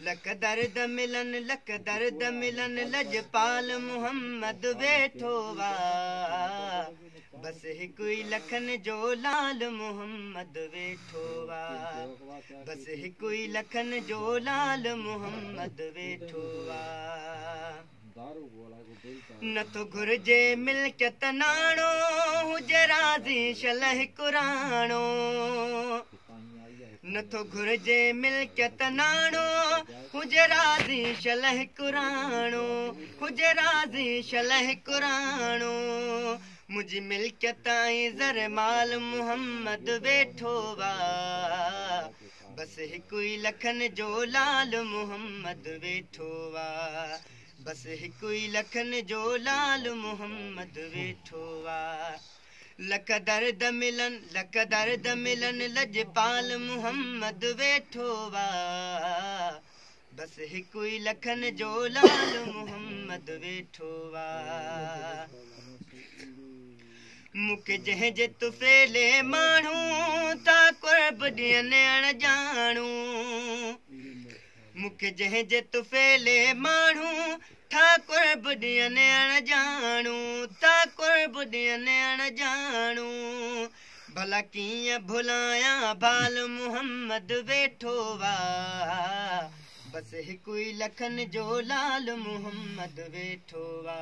लख दर्द मिलन लजपाल मुहम्मद वेठो वा बस हिकु ई लखन जो लाल मुहम्मद वेठो वा बस हिकु ई लखन जो लाल मुहम्मद वेठो वा न तो घुर्जे मिल्कियत नाणो हुजे राज़ी शलह कुराणो न तो घुर्जे मिल्कियत नाणो हुजे राज़ी शलह कुराणो हुजे राज़ी शलह कुराणो मुझी मिल्कियत ऐं ज़र माल मुहम्मद वेठो वा बस हिकु ई लखन जो लाल मुहम्मद वेठो वा बस हिकु ई लखन जो लाल मुहम्मद वेठो वा लख दर्द मिलन लजपाल मुहम्मद वेठो वा बस हिकु ई लखन जो लाल मुहम्मद वेठो वा मूंखे जंहिंजे तुफ़ेले माण्हू था कुर्ब ॾियनि अणॼाणू मूंखे जंहिंजे तुफ़ेले माण्हू था कुर्ब ॾियनि अणॼाणू था कुर्ब ॾियनि अणॼाणू भला कीअं भुलायां बाल मुहम्मद वेठो वा बस हिकु ई लखन जो लाल मुहम्मद वेठो वा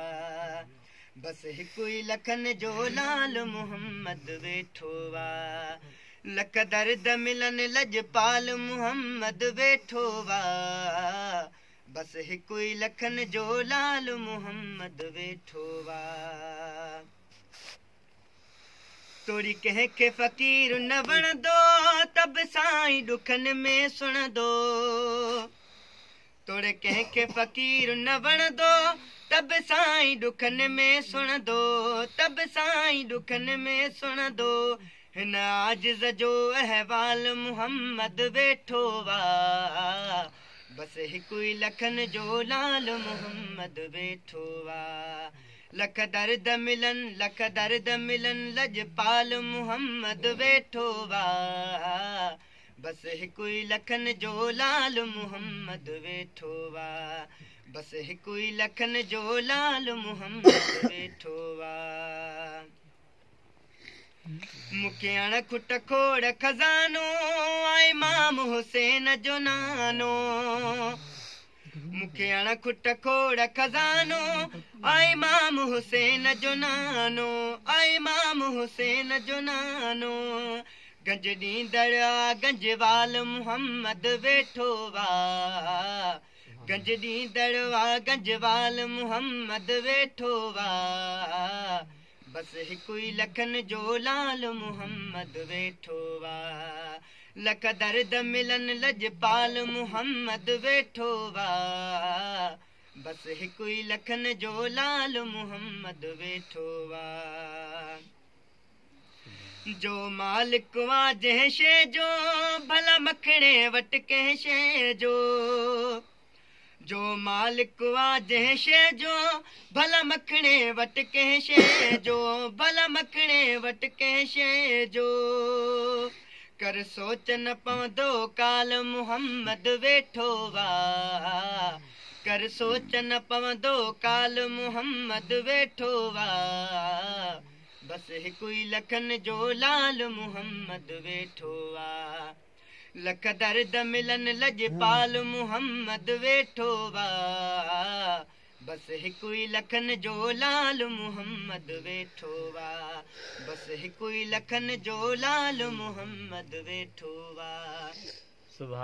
बस हिकु ई लखन जो लाल मुहम्मद वेठो वा लख दर्द मिलन लजपाल मुहम्मद वेठो वा बस हिकु ई लखन जो लाल मुहम्मद वेठो वा तोरी कंहिंखे फ़क़ीर न वणंदो तब साईं ॾुखनि में सुणंदो तोरे कंहिंखे फ़क़ीर न वणंदो तब साईं ॾुखनि में सुणंदो तब साईं ॾुखनि में सुणंदो हिन आजिज़ जो अहवाल मुहम्मद वेठो वा बस हिकु ई लखन जो लाल मुहम्मद वेठो वा लख दर्द मिलन लजपाल मुहम्मद वेठो वा बस हिकु ई लखन जो लाल मुहम्मद वेठो वा बस हिकु ई लखन जो लाल मुहम्मद वेठो वा मूंखे अणखुट खोड़ खज़ानो ऐं इमाम हुसैन जो नानो मूंखे अणखुट खोड़ खज़ानो ऐं इमाम हुसैन जो नानो ऐं इमाम हुसैन जो नानो गंज ॾींदड़ गंजवाल मुहम्मद वेठो वा गंज ॾींदड़ गंजवाल मुहम्मद वेठो वा बस हिकु ई लखन जो लाल मुहम्मद वेठो वा लख दर्द मिलन लजपाल मुहम्मद वेठो वा बस हिकु ई लखन जो लाल मुहम्मद वेठो वा जो मालिक वा जंहिं शइ जो भला मखणे वटि कंहिं शइ जो मालिक वा जंहिं शइ जो भला मखणे वटि कंहिं शइ जो भला मखणे वटि कंहिं शइ जो कर सोच न पवंदो काल मुहम्मद वेठो वा कर सोच न पवंदो काल मुहम्मद वेठो वा बस हिकु ई लखन जो लाल मुहम्मद वेठो वा लख दर्द मिलन लजपाल मुहम्मद वेठो वा बस हिकु ई लखन जो लाल मुहम्मद वेठो वा बस हिकु ई लखन जो लाल मुहम्मद वेठो वा।